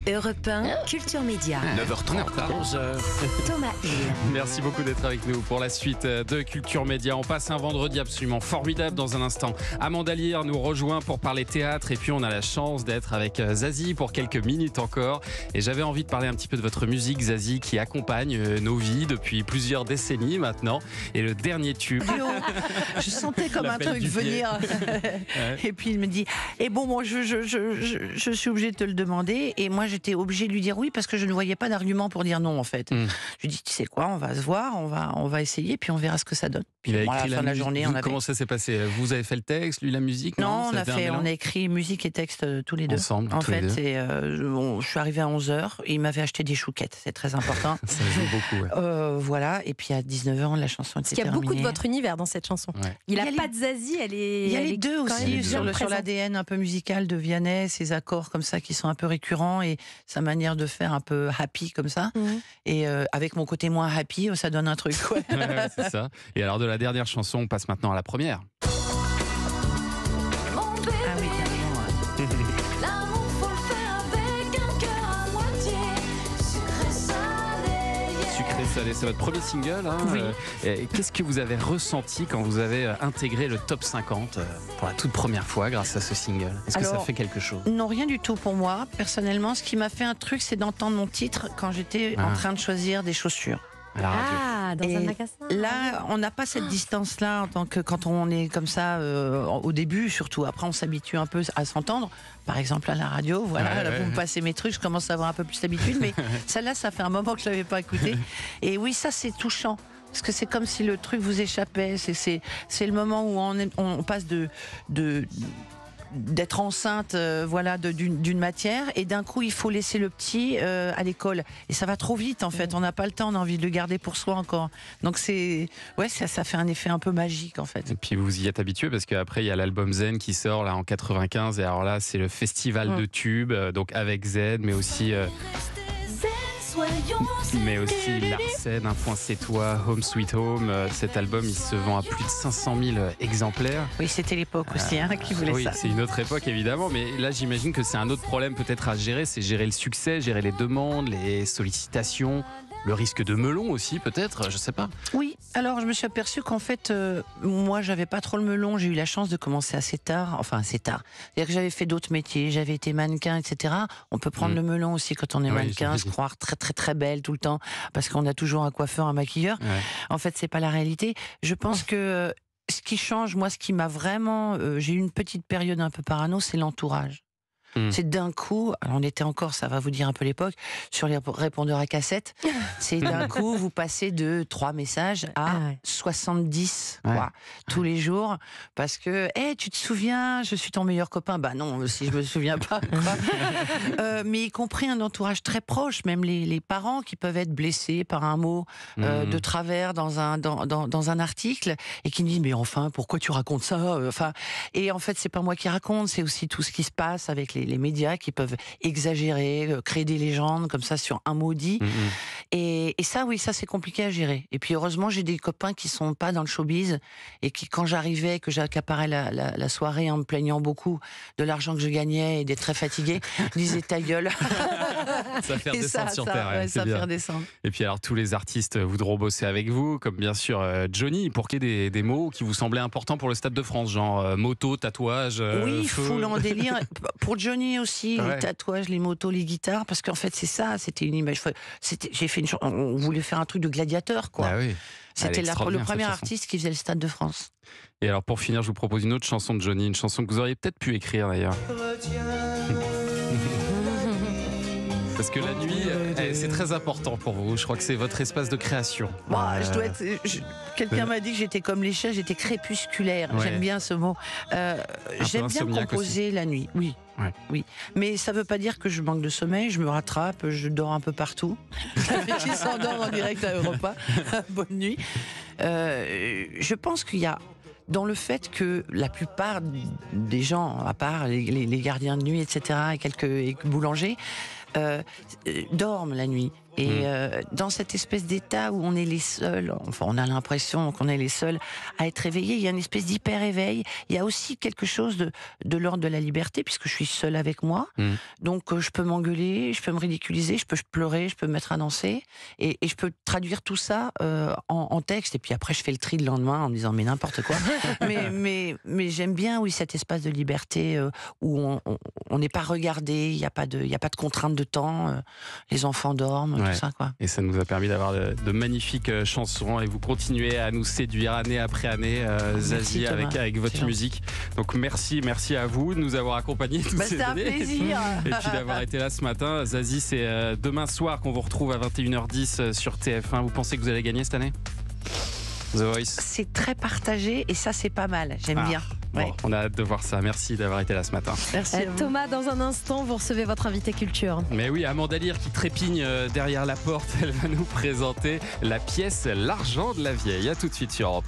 Europe 1, Culture Média. 9h30, 11h. Thomas Hill. Merci beaucoup d'être avec nous pour la suite de Culture Média. On passe un vendredi absolument formidable dans un instant. Amanda Lear nous rejoint pour parler théâtre et puis on a la chance d'être avec Zazie pour quelques minutes encore. Et j'avais envie de parler un petit peu de votre musique, Zazie, qui accompagne nos vies depuis plusieurs décennies maintenant. Et le dernier tube. Je sentais comme un L'appel truc du pied. venir. Et puis il me dit, et bon, moi je suis obligée de te le demander. Et moi j'étais obligée de lui dire oui parce que je ne voyais pas d'argument pour dire non en fait. Je lui dis, tu sais quoi, on va se voir, on va essayer, puis on verra ce que ça donne. Puis Il a bon, à la écrit fin de la musique. journée, Comment ça s'est passé? Vous avez fait le texte, lui la musique? Non, Ça un mélange on a écrit musique et texte tous les deux. Ensemble, En tous les fait, deux. je suis arrivée à 11h, et il m'avait acheté des chouquettes, c'est très important. Ça joue beaucoup. Ouais. Voilà, et puis à 19h, la chanson était Il y a terminée. beaucoup de votre univers dans cette chanson. Ouais. Il Il y a a pas de Zazie, elle est. Il y a elle les est deux quand aussi même sur bien présente. l'ADN un peu musical de Vianney, ces accords comme ça qui sont un peu récurrents et sa manière de faire un peu happy comme ça. Et avec mon côté moins happy, ça donne un truc. Ouais. Ouais, c'est ça. Et alors de la dernière chanson, on passe maintenant à la première. Ah oui, carrément. L'amour faut le faire avec un cœur à moitié. Sucré salé. Sucré salé, c'est votre premier single. Hein. Oui. Et qu'est-ce que vous avez ressenti quand vous avez intégré le top 50 pour la toute première fois grâce à ce single? Est-ce que ça Alors, fait quelque chose? Non, rien du tout pour moi. Personnellement, ce qui m'a fait un truc, c'est d'entendre mon titre quand j'étais en train de choisir des chaussures. À la radio. Ah, dans Et un magasin. Là, on n'a pas cette distance-là en tant que quand on est comme ça au début, surtout. Après, on s'habitue un peu à s'entendre. Par exemple, à la radio, voilà, Ouais, là, ouais. vous me passez mes trucs, je commence à avoir un peu plus d'habitude. Mais celle-là, ça fait un moment que je l'avais pas écoutée. Et oui, ça, c'est touchant. Parce que c'est comme si le truc vous échappait. C'est le moment où on passe d'être enceinte d'une matière et d'un coup il faut laisser le petit à l'école et ça va trop vite en fait, on n'a pas le temps, on a envie de le garder pour soi encore, donc ça fait un effet un peu magique en fait. Et puis vous y êtes habitué parce qu'après il y a l'album Zen qui sort là en 95 et alors là c'est le festival de tubes, donc avec Z mais aussi Larsen, Un point c'est toi, Home Sweet Home. Cet album il se vend à plus de 500 000 exemplaires. Oui, c'était l'époque aussi qui voulait Oui, ça. c'est une autre époque évidemment, mais là j'imagine que c'est un autre problème peut-être à gérer, c'est gérer le succès, gérer les demandes, les sollicitations, le risque de melon aussi peut-être, je sais pas. Oui, alors je me suis aperçue qu'en fait, moi j'avais pas trop le melon, j'ai eu la chance de commencer assez tard, enfin assez tard. C'est-à-dire que j'avais fait d'autres métiers, j'avais été mannequin, etc. On peut prendre le melon aussi quand on est Oui, mannequin, se j'imagine. croire très très très belle tout le temps, parce qu'on a toujours un coiffeur, un maquilleur. Ouais. En fait, c'est pas la réalité. Je pense que ce qui change, moi, ce qui m'a vraiment... j'ai eu une petite période un peu parano, c'est l'entourage. C'est d'un coup, alors on était encore, ça va vous dire un peu l'époque, sur les répondeurs à cassette, c'est d'un coup, vous passez de 3 messages à 70 quoi, tous les jours, parce que, tu te souviens, je suis ton meilleur copain. Bah non, si je me souviens pas. Quoi. Mais y compris un entourage très proche, même les parents qui peuvent être blessés par un mot de travers dans un article, et qui me disent, mais enfin, pourquoi tu racontes ça? Enfin, et en fait, c'est pas moi qui raconte, c'est aussi tout ce qui se passe avec les médias qui peuvent exagérer, créer des légendes comme ça sur un mot dit. Et ça, oui, ça c'est compliqué à gérer. Et puis heureusement, j'ai des copains qui sont pas dans le showbiz et qui, quand j'arrivais, que j'accaparais la soirée en me plaignant beaucoup de l'argent que je gagnais et d'être très fatiguée, disaient ta gueule. Ça fait Et redescendre sur terre. ouais, c'est ça fait bien. redescendre. Et puis alors tous les artistes voudront bosser avec vous, comme bien sûr Johnny, pour qu'il y ait des mots qui vous semblaient importants pour le Stade de France, genre moto, tatouage, Oui, feu. full en délire. Pour Johnny aussi, Ouais. les tatouages, les motos, les guitares, parce qu'en fait c'est ça, c'était une image. J'ai fait on voulait faire un truc de gladiateur, quoi. Ah oui. C'était Elle est le extraordinaire, premier cette chanson. artiste qui faisait le Stade de France. Et alors pour finir, je vous propose une autre chanson de Johnny, une chanson que vous auriez peut-être pu écrire d'ailleurs. Parce que la nuit, c'est très important pour vous. Je crois que c'est votre espace de création. Bah, je dois être. Quelqu'un m'a dit que j'étais comme les chats, j'étais crépusculaire. Ouais. J'aime bien ce mot. J'aime bien insomniaque composer la nuit. Oui. Ouais. Oui. Mais ça veut pas dire que je manque de sommeil. Je me rattrape. Je dors un peu partout. Qui s'endort en direct à Europa. Bonne nuit. Je pense qu'il y a dans le fait que la plupart des gens, à part les gardiens de nuit, etc., et quelques boulangers, dorment la nuit. Et dans cette espèce d'état où on est les seuls, enfin on a l'impression qu'on est les seuls à être éveillés, il y a une espèce d'hyper-éveil. Il y a aussi quelque chose de l'ordre de la liberté, puisque je suis seule avec moi. Donc je peux m'engueuler, je peux me ridiculiser, je peux pleurer, je peux me mettre à danser. Et je peux traduire tout ça en texte. Et puis après, je fais le tri le lendemain en me disant mais n'importe quoi. mais j'aime bien, oui, cet espace de liberté où on n'est pas regardé, il n'y a pas de contrainte de temps. Les enfants dorment, tout ça, quoi. Et ça nous a permis d'avoir de magnifiques chansons et vous continuez à nous séduire année après année, Zazie, avec votre musique. Donc merci à vous de nous avoir accompagnés toutes ces années. C'était un plaisir. Et puis d'avoir été là ce matin. Zazie, c'est demain soir qu'on vous retrouve à 21h10 sur TF1. Vous pensez que vous allez gagner cette année ? The Voice. C'est très partagé et ça, c'est pas mal. J'aime bien. Bon, Ouais. on a hâte de voir ça. Merci d'avoir été là ce matin. Merci. à vous. Thomas, dans un instant, vous recevez votre invité culture. Mais oui, Amanda Lear qui trépigne derrière la porte, elle va nous présenter la pièce L'argent de la vieille. À tout de suite sur Europe 1.